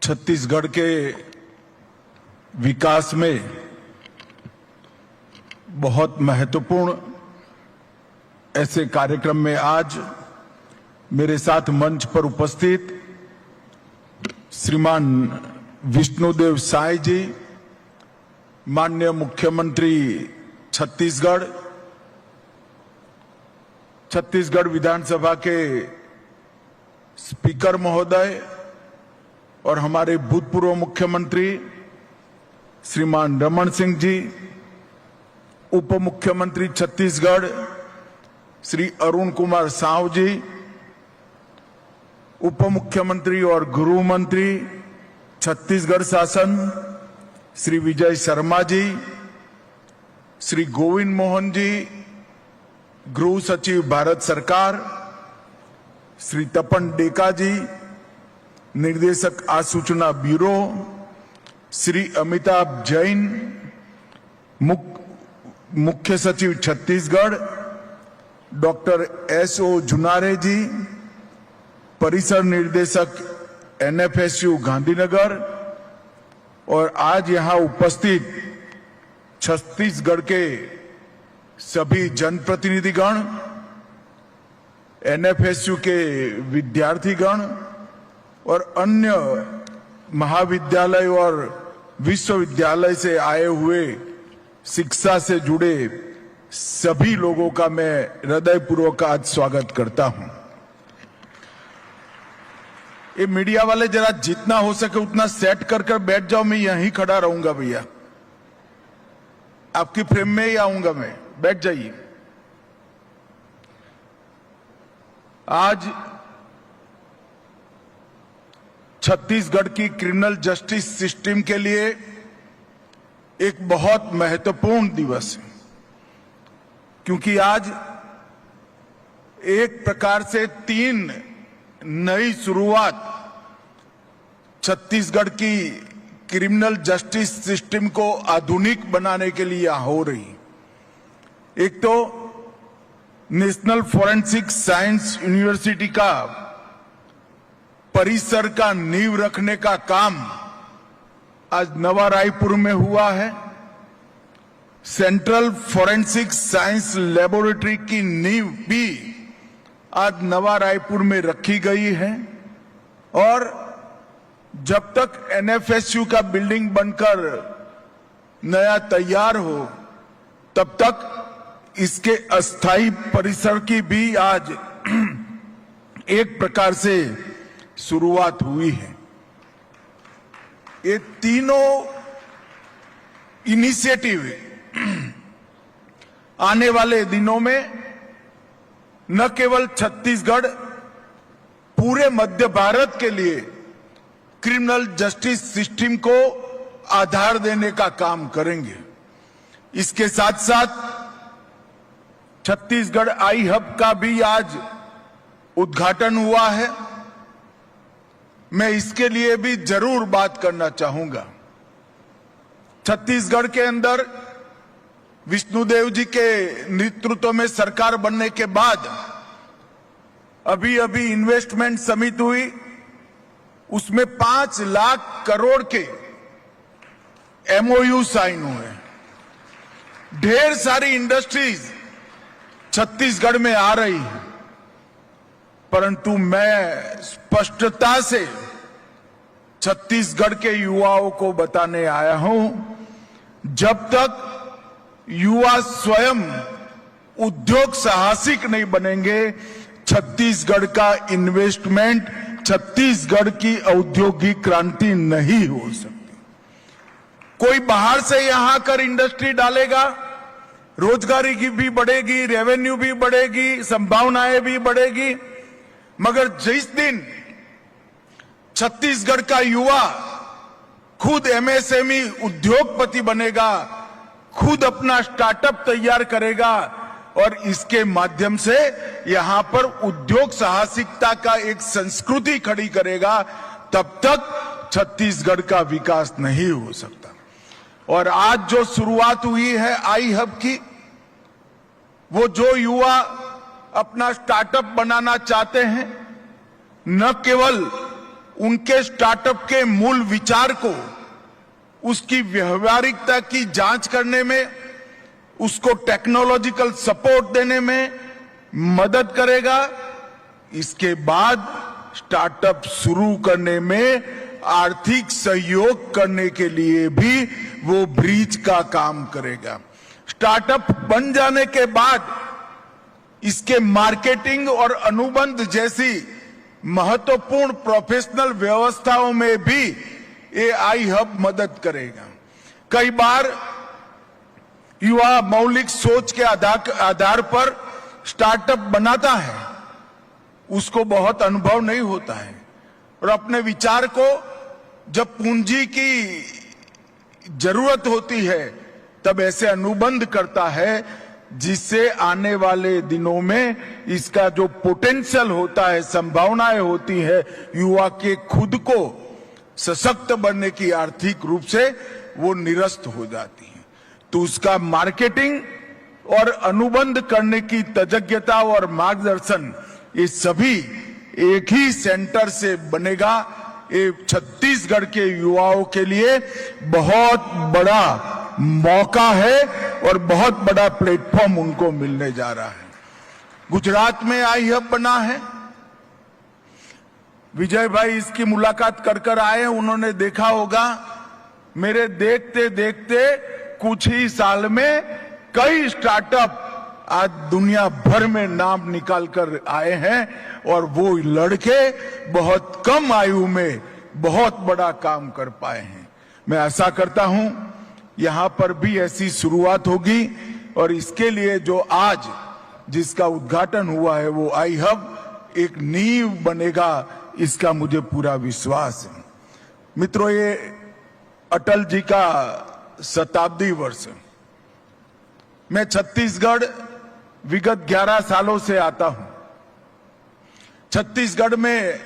छत्तीसगढ़ के विकास में बहुत महत्वपूर्ण ऐसे कार्यक्रम में आज मेरे साथ मंच पर उपस्थित श्रीमान विष्णुदेव साय जी, माननीय मुख्यमंत्री छत्तीसगढ़ विधानसभा के स्पीकर महोदय और हमारे भूतपूर्व मुख्यमंत्री श्रीमान रमन सिंह जी, उप मुख्यमंत्री छत्तीसगढ़ श्री अरुण कुमार साव जी, उप मुख्यमंत्री और गृह मंत्री छत्तीसगढ़ शासन श्री विजय शर्मा जी, श्री गोविंद मोहन जी, गृह सचिव भारत सरकार श्री तपन डेका जी, निर्देशक आसूचना ब्यूरो श्री अमिताभ जैन, मुख्य सचिव छत्तीसगढ़ डॉक्टर एस.ओ. जुनारे जी, परिसर निर्देशक NFSU गांधीनगर और आज यहां उपस्थित छत्तीसगढ़ के सभी जनप्रतिनिधिगण, NFSU के विद्यार्थीगण और अन्य महाविद्यालय और विश्वविद्यालय से आए हुए शिक्षा से जुड़े सभी लोगों का मैं हृदयपूर्वक आज स्वागत करता हूं। ये मीडिया वाले जरा जितना हो सके उतना सेट कर बैठ जाओ, मैं यहीं खड़ा रहूंगा भैया, आपकी फ्रेम में ही आऊंगा मैं, बैठ जाइए। आज छत्तीसगढ़ की क्रिमिनल जस्टिस सिस्टम के लिए एक बहुत महत्वपूर्ण दिवस है, क्योंकि आज एक प्रकार से 3 नई शुरुआत छत्तीसगढ़ की क्रिमिनल जस्टिस सिस्टम को आधुनिक बनाने के लिए हो रही। एक तो नेशनल फॉरेंसिक साइंस यूनिवर्सिटी का परिसर का नींव रखने का काम आज नवा रायपुर में हुआ है। सेंट्रल फॉरेंसिक साइंस लेबोरेटरी की नींव भी आज नवा रायपुर में रखी गई है और जब तक NFSU का बिल्डिंग बनकर नया तैयार हो तब तक इसके अस्थायी परिसर की भी आज एक प्रकार से शुरुआत हुई है। ये तीनों इनिशिएटिव आने वाले दिनों में न केवल छत्तीसगढ़, पूरे मध्य भारत के लिए क्रिमिनल जस्टिस सिस्टम को आधार देने का काम करेंगे। इसके साथ साथ छत्तीसगढ़ आई हब का भी आज उद्घाटन हुआ है। मैं इसके लिए भी जरूर बात करना चाहूंगा। छत्तीसगढ़ के अंदर विष्णुदेव जी के नेतृत्व में सरकार बनने के बाद अभी इन्वेस्टमेंट समिति हुई, उसमें 5 लाख करोड़ के MOU साइन हुए। ढेर सारी इंडस्ट्रीज छत्तीसगढ़ में आ रही है, परंतु मैं स्पष्टता से छत्तीसगढ़ के युवाओं को बताने आया हूं, जब तक युवा स्वयं उद्योग साहसिक नहीं बनेंगे, छत्तीसगढ़ का इन्वेस्टमेंट, छत्तीसगढ़ की औद्योगिक क्रांति नहीं हो सकती। कोई बाहर से यहां कर इंडस्ट्री डालेगा, रोजगारी की भी बढ़ेगी, रेवेन्यू भी बढ़ेगी, संभावनाएं भी बढ़ेगी, मगर जिस दिन छत्तीसगढ़ का युवा खुद MSME उद्योगपति बनेगा, खुद अपना स्टार्टअप तैयार करेगा और इसके माध्यम से यहां पर उद्योग साहसिकता का एक संस्कृति खड़ी करेगा, तब तक छत्तीसगढ़ का विकास नहीं हो सकता। और आज जो शुरुआत हुई है आई हब की, वो जो युवा अपना स्टार्टअप बनाना चाहते हैं, न केवल उनके स्टार्टअप के मूल विचार को, उसकी व्यवहारिकता की जांच करने में, उसको टेक्नोलॉजिकल सपोर्ट देने में मदद करेगा। इसके बाद स्टार्टअप शुरू करने में आर्थिक सहयोग करने के लिए भी वो ब्रिज का काम करेगा। स्टार्टअप बन जाने के बाद इसके मार्केटिंग और अनुबंध जैसी महत्वपूर्ण प्रोफेशनल व्यवस्थाओं में भी ये आई हब मदद करेगा। कई बार युवा मौलिक सोच के आधार पर स्टार्टअप बनाता है, उसको बहुत अनुभव नहीं होता है और अपने विचार को जब पूंजी की जरूरत होती है तब ऐसे अनुबंध करता है, जिससे आने वाले दिनों में इसका जो पोटेंशियल होता है, संभावनाएं होती है, युवा के खुद को सशक्त बनने की आर्थिक रूप से वो निरस्त हो जाती है। तो उसका मार्केटिंग और अनुबंध करने की तज्ञता और मार्गदर्शन, ये सभी एक ही सेंटर से बनेगा। ये छत्तीसगढ़ के युवाओं के लिए बहुत बड़ा मौका है और बहुत बड़ा प्लेटफॉर्म उनको मिलने जा रहा है। गुजरात में आई हब बना है। विजय भाई इसकी मुलाकात कर आए, उन्होंने देखा होगा। मेरे देखते देखते कुछ ही साल में कई स्टार्टअप आज दुनिया भर में नाम निकाल कर आए हैं और वो लड़के बहुत कम आयु में बहुत बड़ा काम कर पाए हैं। मैं आशा करता हूं यहां पर भी ऐसी शुरुआत होगी और इसके लिए जो आज जिसका उद्घाटन हुआ है वो आई हब एक नींव बनेगा, इसका मुझे पूरा विश्वास है। मित्रों, ये अटल जी का शताब्दी वर्ष है। मैं छत्तीसगढ़ विगत 11 सालों से आता हूं। छत्तीसगढ़ में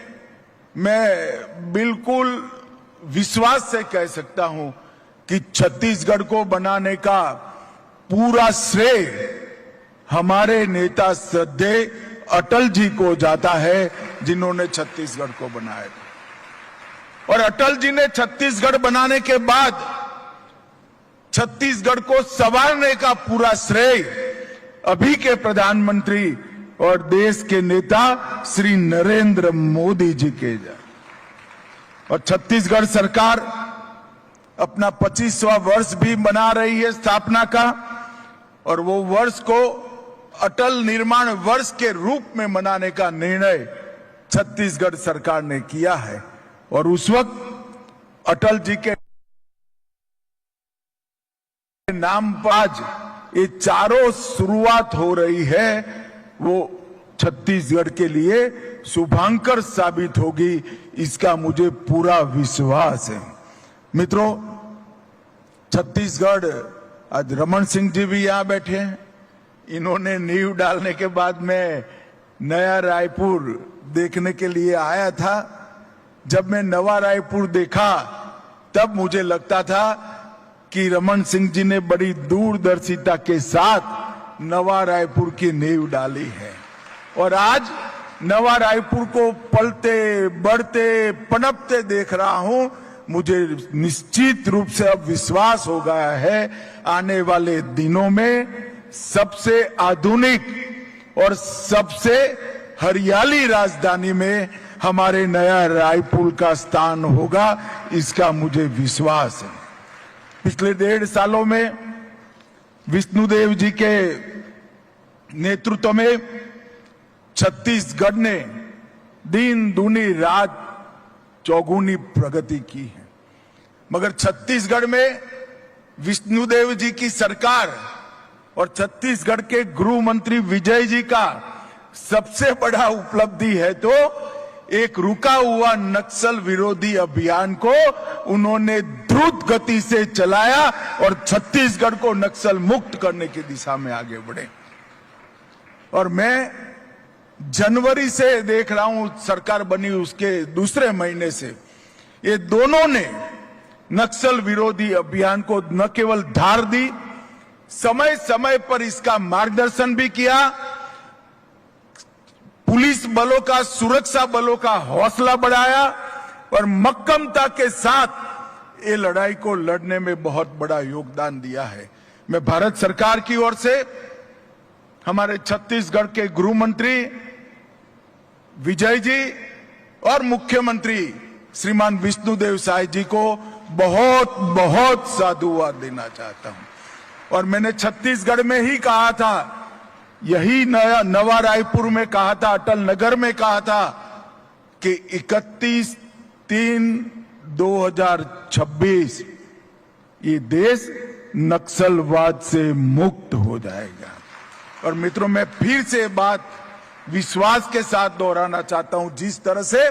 मैं बिल्कुल विश्वास से कह सकता हूं कि छत्तीसगढ़ को बनाने का पूरा श्रेय हमारे नेता श्रद्धेय अटल जी को जाता है, जिन्होंने छत्तीसगढ़ को बनाया। और अटल जी ने छत्तीसगढ़ बनाने के बाद छत्तीसगढ़ को संवारने का पूरा श्रेय अभी के प्रधानमंत्री और देश के नेता श्री नरेंद्र मोदी जी के जा। और छत्तीसगढ़ सरकार अपना 25वां वर्ष भी मना रही है स्थापना का, और वो वर्ष को अटल निर्माण वर्ष के रूप में मनाने का निर्णय छत्तीसगढ़ सरकार ने किया है। और उस वक्त अटल जी के नाम पर आज ये चारों शुरुआत हो रही है, वो छत्तीसगढ़ के लिए शुभांकर साबित होगी, इसका मुझे पूरा विश्वास है। मित्रों, छत्तीसगढ़, आज रमन सिंह जी भी यहां बैठे हैं। इन्होंने नींव डालने के बाद मैं नया रायपुर देखने के लिए आया था। जब मैं नवा रायपुर देखा तब मुझे लगता था कि रमन सिंह जी ने बड़ी दूरदर्शिता के साथ नवा रायपुर की नींव डाली है। और आज नवा रायपुर को पलते बढ़ते पनपते देख रहा हूं। मुझे निश्चित रूप से अब विश्वास हो गया है, आने वाले दिनों में सबसे आधुनिक और सबसे हरियाली राजधानी में हमारे नया रायपुर का स्थान होगा, इसका मुझे विश्वास है। पिछले 1.5 सालों में विष्णुदेव जी के नेतृत्व में छत्तीसगढ़ ने दिन दूनी रात चौगुनी प्रगति की है। मगर छत्तीसगढ़ में विष्णुदेव जी की सरकार और छत्तीसगढ़ के गृह मंत्री विजय जी का सबसे बड़ा उपलब्धि है तो एक रुका हुआ नक्सल विरोधी अभियान को उन्होंने द्रुत गति से चलाया और छत्तीसगढ़ को नक्सल मुक्त करने की दिशा में आगे बढ़े। और मैं जनवरी से देख रहा हूं, सरकार बनी उसके दूसरे महीने से ये दोनों ने नक्सल विरोधी अभियान को न केवल धार दी, समय समय पर इसका मार्गदर्शन भी किया, पुलिस बलों का, सुरक्षा बलों का हौसला बढ़ाया, और मक्कमता के साथ ये लड़ाई को लड़ने में बहुत बड़ा योगदान दिया है। मैं भारत सरकार की ओर से हमारे छत्तीसगढ़ के गृह मंत्री विजय जी और मुख्यमंत्री श्रीमान विष्णुदेव साय जी को बहुत बहुत साधुवाद देना चाहता हूं। और मैंने छत्तीसगढ़ में ही कहा था, यही नवा रायपुर में कहा था, अटल नगर में कहा था कि 31/3/2026 ये देश नक्सलवाद से मुक्त हो जाएगा। और मित्रों, मैं फिर से बात विश्वास के साथ दोहराना चाहता हूं, जिस तरह से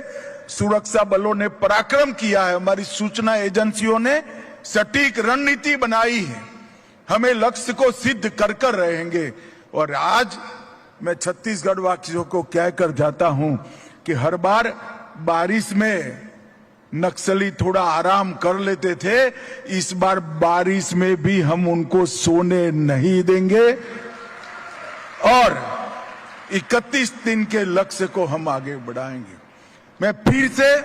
सुरक्षा बलों ने पराक्रम किया है, हमारी सूचना एजेंसियों ने सटीक रणनीति बनाई है, हमें लक्ष्य को सिद्ध कर रहेंगे। और आज मैं छत्तीसगढ़ वासियों को कहकर जाता हूं कि हर बार बारिश में नक्सली थोड़ा आराम कर लेते थे, इस बार बारिश में भी हम उनको सोने नहीं देंगे और 31 दिन के लक्ष्य को हम आगे बढ़ाएंगे। मैं फिर से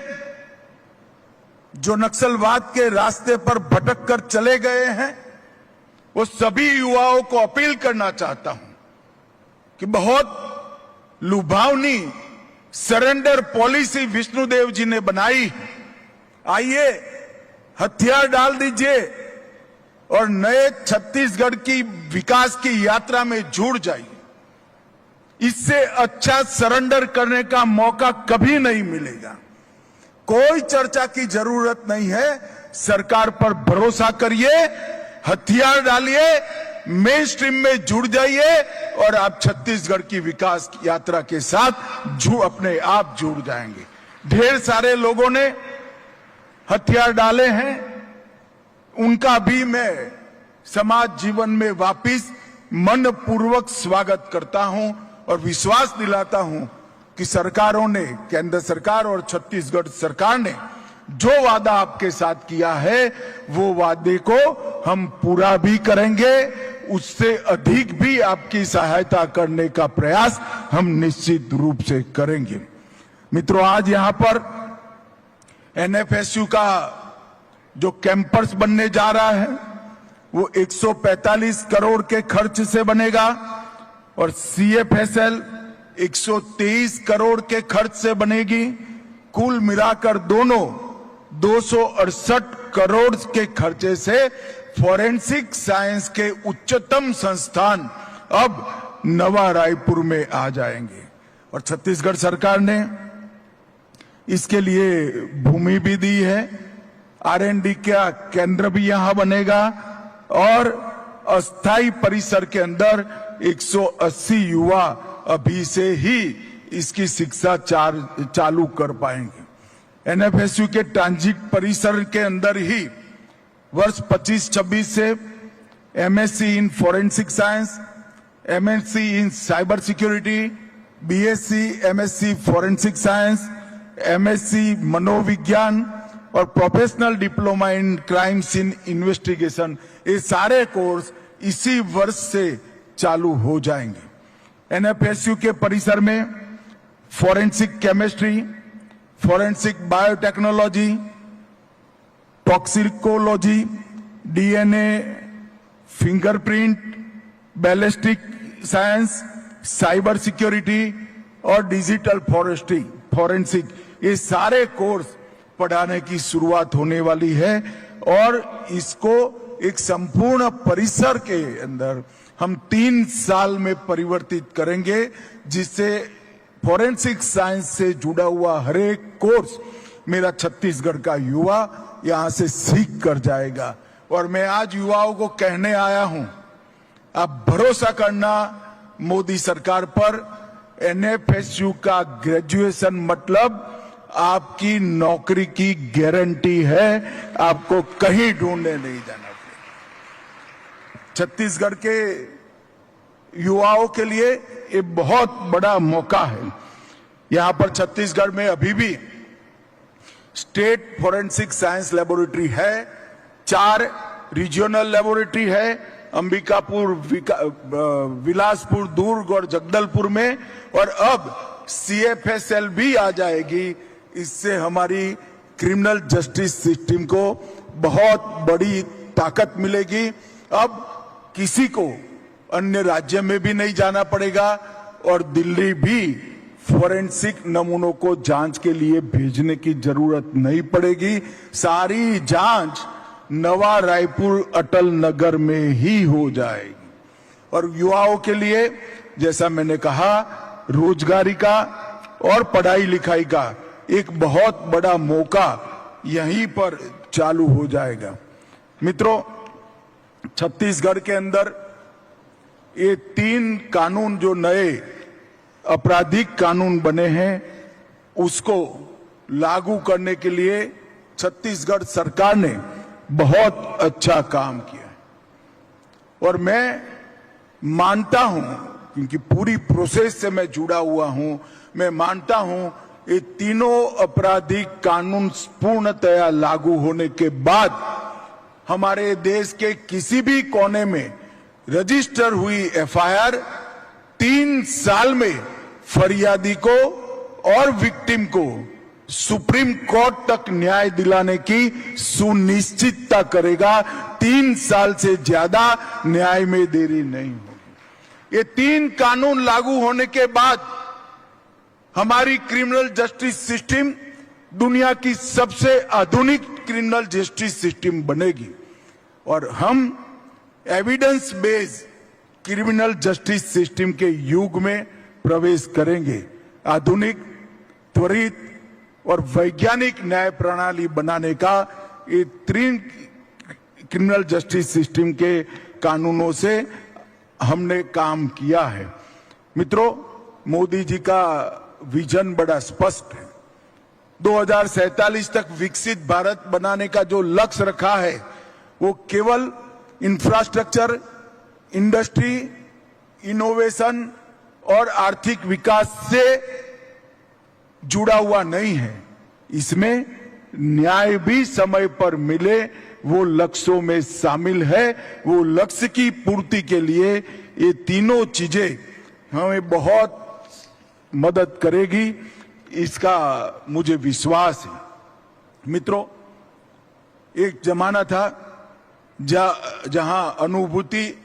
जो नक्सलवाद के रास्ते पर भटक कर चले गए हैं, वो सभी युवाओं को अपील करना चाहता हूं कि बहुत लुभावनी सरेंडर पॉलिसी विष्णुदेव जी ने बनाई है। आइए हथियार डाल दीजिए और नए छत्तीसगढ़ की विकास की यात्रा में जुड़ जाइए। इससे अच्छा सरेंडर करने का मौका कभी नहीं मिलेगा। कोई चर्चा की जरूरत नहीं है, सरकार पर भरोसा करिए, हथियार डालिए, मेन स्ट्रीम में जुड़ जाइए और आप छत्तीसगढ़ की विकास यात्रा के साथ अपने आप जुड़ जाएंगे। ढेर सारे लोगों ने हथियार डाले हैं, उनका भी मैं समाज जीवन में वापिस मनपूर्वक स्वागत करता हूं और विश्वास दिलाता हूं कि सरकारों ने, केंद्र सरकार और छत्तीसगढ़ सरकार ने जो वादा आपके साथ किया है, वो वादे को हम पूरा भी करेंगे, उससे अधिक भी आपकी सहायता करने का प्रयास हम निश्चित रूप से करेंगे। मित्रों, आज यहां पर एनएफएसयू का जो कैंपस बनने जा रहा है, वो 145 करोड़ के खर्च से बनेगा और सीएफएसएल 123 करोड़ के खर्च से बनेगी। कुल मिलाकर दोनों 268 करोड़ के खर्चे से फॉरेंसिक साइंस के उच्चतम संस्थान अब नवा रायपुर में आ जाएंगे। और छत्तीसगढ़ सरकार ने इसके लिए भूमि भी दी है, R&D का केंद्र भी यहां बनेगा और अस्थायी परिसर के अंदर 180 युवा अभी से ही इसकी शिक्षा चालू कर पाएंगे। एनएफएसयू के ट्रांजिट परिसर के अंदर ही वर्ष 25-26 से MSc in forensic science, MSc in cyber security, BSc, MSc forensic science, MSc मनोविज्ञान और professional diploma in crimes in investigation, ये सारे कोर्स इसी वर्ष से चालू हो जाएंगे। एनएफएसयू के परिसर में forensic chemistry, forensic biotechnology, toxicology, DNA, fingerprint, ballistic science, cyber security और डिजिटल फॉरेंसिक, ये सारे कोर्स पढ़ाने की शुरुआत होने वाली है और इसको एक संपूर्ण परिसर के अंदर हम 3 साल में परिवर्तित करेंगे, जिससे फॉरेंसिक साइंस से जुड़ा हुआ हर एक कोर्स मेरा छत्तीसगढ़ का युवा यहां से सीख कर जाएगा। और मैं आज युवाओं को कहने आया हूं, आप भरोसा करना मोदी सरकार पर। एनएफएसयू का ग्रेजुएशन मतलब आपकी नौकरी की गारंटी है, आपको कहीं ढूंढने नहीं जाना पड़ेगा। छत्तीसगढ़ के युवाओं के लिए ये बहुत बड़ा मौका है। यहां पर छत्तीसगढ़ में अभी भी स्टेट फॉरेंसिक साइंस लेबोरेटरी है, 4 रीजनल लेबोरेटरी है, अंबिकापुर, बिलासपुर, दुर्ग और जगदलपुर में, और अब सीएफएसएल भी आ जाएगी। इससे हमारी क्रिमिनल जस्टिस सिस्टम को बहुत बड़ी ताकत मिलेगी। अब किसी को अन्य राज्य में भी नहीं जाना पड़ेगा और दिल्ली भी फोरेंसिक नमूनों को जांच के लिए भेजने की जरूरत नहीं पड़ेगी। सारी जांच नवा रायपुर अटल नगर में ही हो जाएगी। और युवाओं के लिए जैसा मैंने कहा, रोजगारी का और पढ़ाई लिखाई का एक बहुत बड़ा मौका यहीं पर चालू हो जाएगा। मित्रों, छत्तीसगढ़ के अंदर ये 3 कानून जो नए आपराधिक कानून बने हैं उसको लागू करने के लिए छत्तीसगढ़ सरकार ने बहुत अच्छा काम किया है। और मैं मानता हूं, क्योंकि पूरी प्रोसेस से मैं जुड़ा हुआ हूं, मैं मानता हूं ये तीनों आपराधिक कानून पूर्णतया लागू होने के बाद हमारे देश के किसी भी कोने में रजिस्टर हुई एफआईआर 3 साल में फरियादी को और विक्टिम को सुप्रीम कोर्ट तक न्याय दिलाने की सुनिश्चितता करेगा। 3 साल से ज्यादा न्याय में देरी नहीं होगी। ये 3 कानून लागू होने के बाद हमारी क्रिमिनल जस्टिस सिस्टम दुनिया की सबसे आधुनिक क्रिमिनल जस्टिस सिस्टम बनेगी और हम evidence based criminal justice system के युग में प्रवेश करेंगे। आधुनिक, त्वरित और वैज्ञानिक न्याय प्रणाली बनाने का ये 3 क्रिमिनल जस्टिस सिस्टम के कानूनों से हमने काम किया है। मित्रों, मोदी जी का विजन बड़ा स्पष्ट है। 2047 तक विकसित भारत बनाने का जो लक्ष्य रखा है वो केवल इंफ्रास्ट्रक्चर, इंडस्ट्री, इनोवेशन और आर्थिक विकास से जुड़ा हुआ नहीं है। इसमें न्याय भी समय पर मिले वो लक्ष्यों में शामिल है। वो लक्ष्य की पूर्ति के लिए ये तीनों चीजें हमें बहुत मदद करेगी, इसका मुझे विश्वास है। मित्रों, एक जमाना था जहां अनुभूति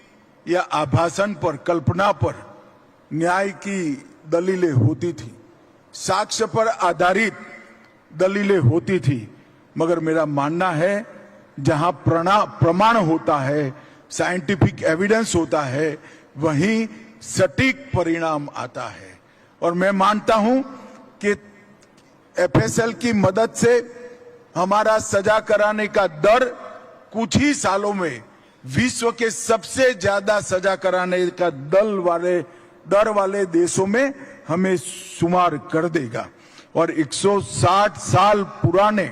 या आभासन पर, कल्पना पर न्याय की दलीलें होती थी, साक्ष्य पर आधारित दलीलें होती थी। मगर मेरा मानना है जहां प्रमाण होता है, साइंटिफिक एविडेंस होता है, वहीं सटीक परिणाम आता है। और मैं मानता हूं कि एफएसएल की मदद से हमारा सजा कराने का दर कुछ ही सालों में विश्व के सबसे ज्यादा सजा कराने का दर वाले देशों में हमें शुमार कर देगा। और 160 साल पुराने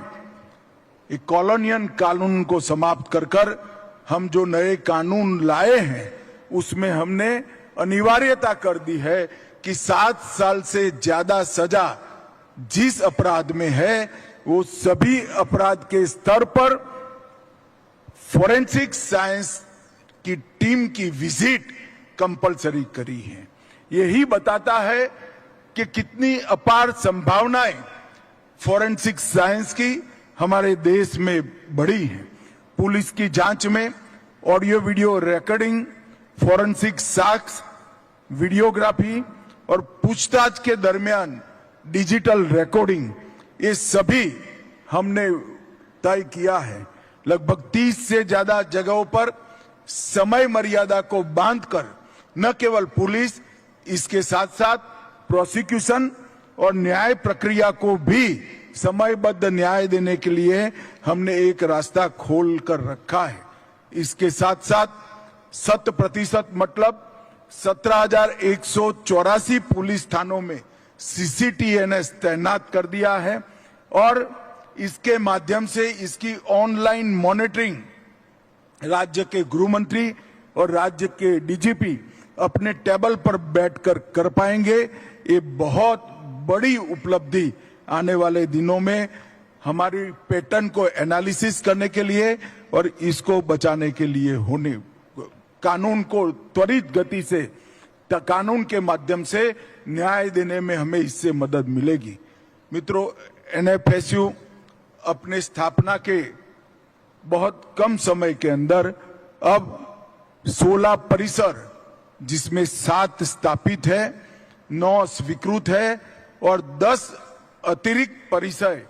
एक कॉलोनियल कानून को समाप्त कर हम जो नए कानून लाए हैं उसमें हमने अनिवार्यता कर दी है कि 7 साल से ज्यादा सजा जिस अपराध में है वो सभी अपराध के स्तर पर फोरेंसिक साइंस की टीम की विजिट कंपलसरी करी है। यही बताता है कि कितनी अपार संभावनाएं फोरेंसिक साइंस की हमारे देश में बढ़ी हैं। पुलिस की जांच में ऑडियो वीडियो रिकॉर्डिंग, फोरेंसिक साक्ष्य, वीडियोग्राफी और पूछताछ के दरमियान डिजिटल रिकॉर्डिंग, ये सभी हमने तय किया है। लगभग 30 से ज्यादा जगहों पर समय मर्यादा को बांधकर न केवल पुलिस, इसके साथ साथ प्रोसिक्यूशन और न्याय प्रक्रिया को भी समयबद्ध न्याय देने के लिए हमने एक रास्ता खोल कर रखा है। इसके साथ साथ 100% मतलब 17,184 पुलिस थानों में सीसीटीएनएस तैनात कर दिया है और इसके माध्यम से इसकी ऑनलाइन मॉनिटरिंग राज्य के गृह मंत्री और राज्य के डीजीपी अपने टेबल पर बैठकर कर पाएंगे। ये बहुत बड़ी उपलब्धि आने वाले दिनों में हमारी पैटर्न को एनालिसिस करने के लिए और इसको बचाने के लिए होने, कानून को त्वरित गति से कानून के माध्यम से न्याय देने में हमें इससे मदद मिलेगी। मित्रों, एनएफएसयू अपने स्थापना के बहुत कम समय के अंदर अब 16 परिसर, जिसमें 7 स्थापित है, 9 स्वीकृत है और 10 अतिरिक्त परिसर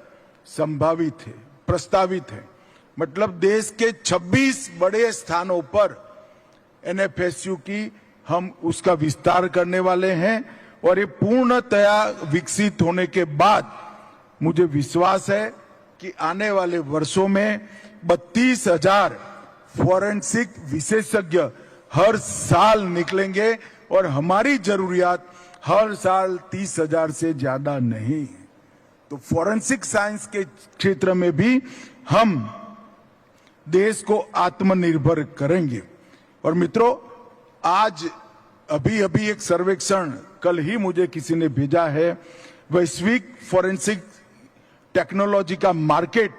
संभावित है, प्रस्तावित है। मतलब देश के 26 बड़े स्थानों पर एनएफएसयू की हम उसका विस्तार करने वाले हैं और ये पूर्णतया विकसित होने के बाद मुझे विश्वास है कि आने वाले वर्षों में 32,000 फॉरेंसिक विशेषज्ञ हर साल निकलेंगे और हमारी जरूरियात हर साल 30,000 से ज्यादा नहीं है। तो फॉरेंसिक साइंस के क्षेत्र में भी हम देश को आत्मनिर्भर करेंगे। और मित्रों, आज अभी एक सर्वेक्षण कल ही मुझे किसी ने भेजा है, वैश्विक फॉरेंसिक टेक्नोलॉजी का मार्केट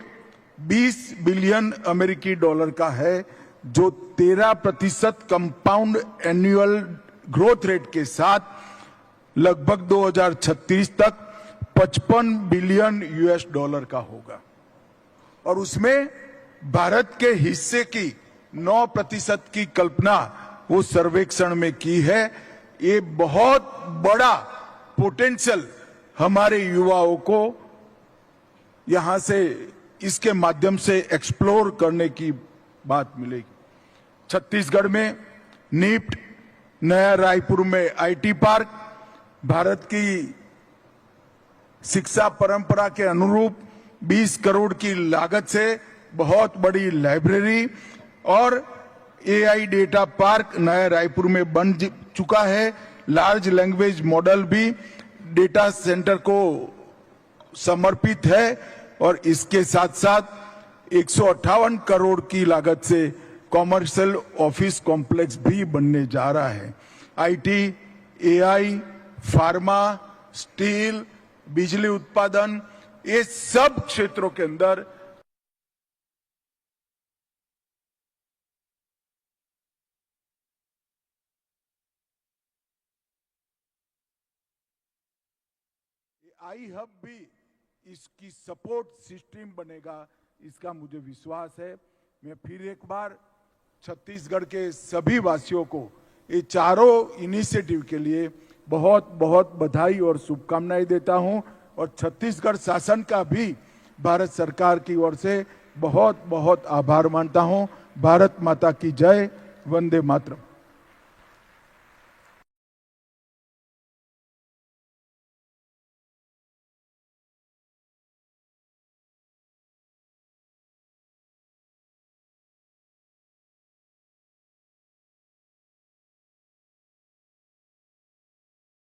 20 बिलियन अमेरिकी डॉलर का है, जो 13% कंपाउंड एनुअल ग्रोथ रेट के साथ लगभग 2036 तक 55 बिलियन यूएस डॉलर का होगा। और उसमें भारत के हिस्से की 9% की कल्पना वो सर्वेक्षण में की है। ये बहुत बड़ा पोटेंशियल हमारे युवाओं को यहां से इसके माध्यम से एक्सप्लोर करने की बात मिलेगी। छत्तीसगढ़ में निफ्ट, नया रायपुर में आईटी पार्क, भारत की शिक्षा परंपरा के अनुरूप 20 करोड़ की लागत से बहुत बड़ी लाइब्रेरी और एआई डेटा पार्क नया रायपुर में बन चुका है। लार्ज लैंग्वेज मॉडल भी डेटा सेंटर को समर्पित है और इसके साथ साथ 158 करोड़ की लागत से कॉमर्शियल ऑफिस कॉम्प्लेक्स भी बनने जा रहा है। आईटी, एआई, फार्मा, स्टील, बिजली उत्पादन, ये सब क्षेत्रों के अंदर आई हब भी इसकी सपोर्ट सिस्टम बनेगा, इसका मुझे विश्वास है। मैं फिर एक बार छत्तीसगढ़ के सभी वासियों को ये चारों इनिशिएटिव के लिए बहुत बहुत बधाई और शुभकामनाएं देता हूं और छत्तीसगढ़ शासन का भी भारत सरकार की ओर से बहुत बहुत आभार मानता हूं। भारत माता की जय। वंदे मातरम।